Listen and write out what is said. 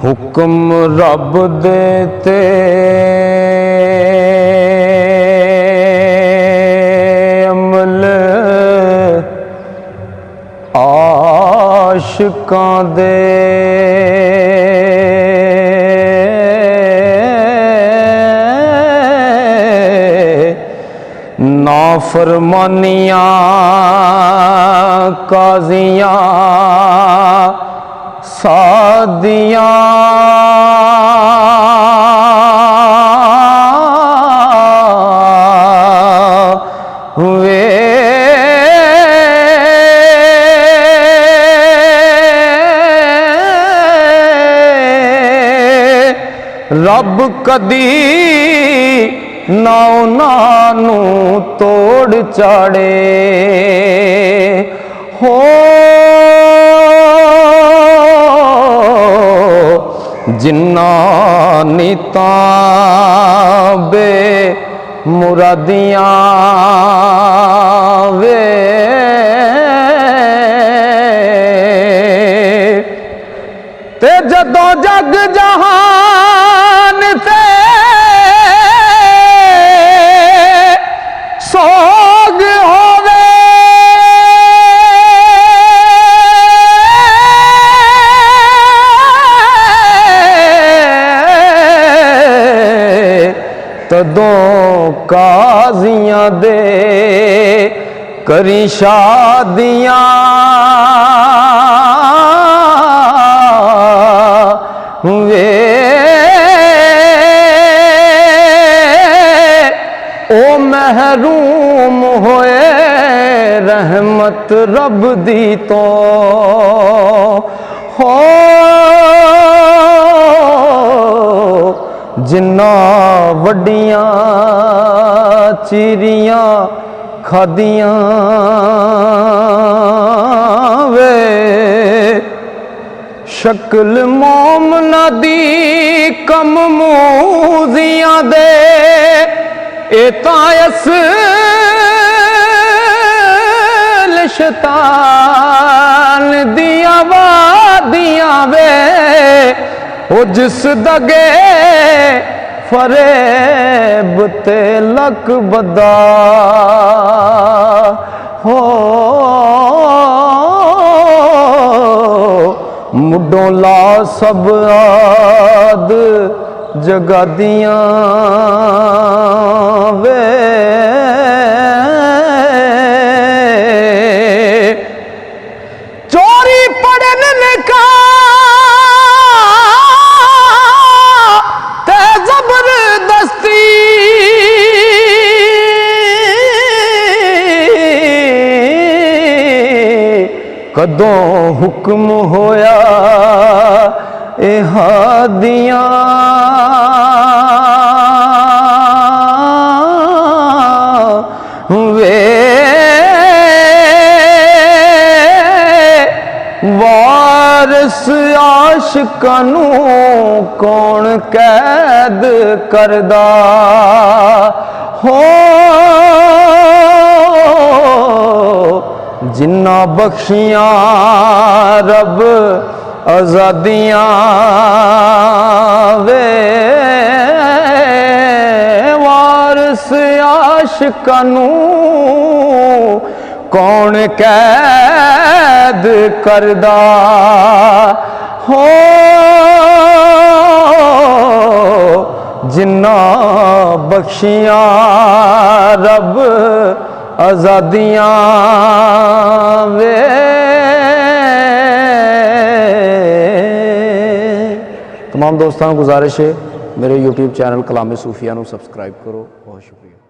हुक्म रब देते अमल आशिकां दे नाफरमानियां काजियां सादियां वे रब कदी ना उन्हां तोड़ चाड़े हो जिन्ना नीतां बे मुरादियां वे ते जदों जग जहान ते सोग होवे तदों काजियां दे करी शादियां वे ओ महरूम होए रहमत रब दी तो हो जिन्ना वड्डियां चीरियां खादियां वे शक्ल मोमना दी कम मूजियां दे एतायस शैतान दिया वादियां वे ओ जिस दगे फरेब ते लक बदा हो मुडों ला सब आद जगादियां वे चोरी पड़न का ते जबरदस्ती कदों हुक्म होया ए हादियां वे वारिस आशिकां नू कौन कैद करदा हो जिन्ना बख्शियां रब आजादियां वे वारिस आशिकां नू कौन कैद करदा हो जिन्ना बख्शियां रब आजादियां वे तमाम दोस्तों गुजारिश है मेरे YouTube चैनल कलाम सूफिया नू सब्सक्राइब करो। बहुत शुक्रिया।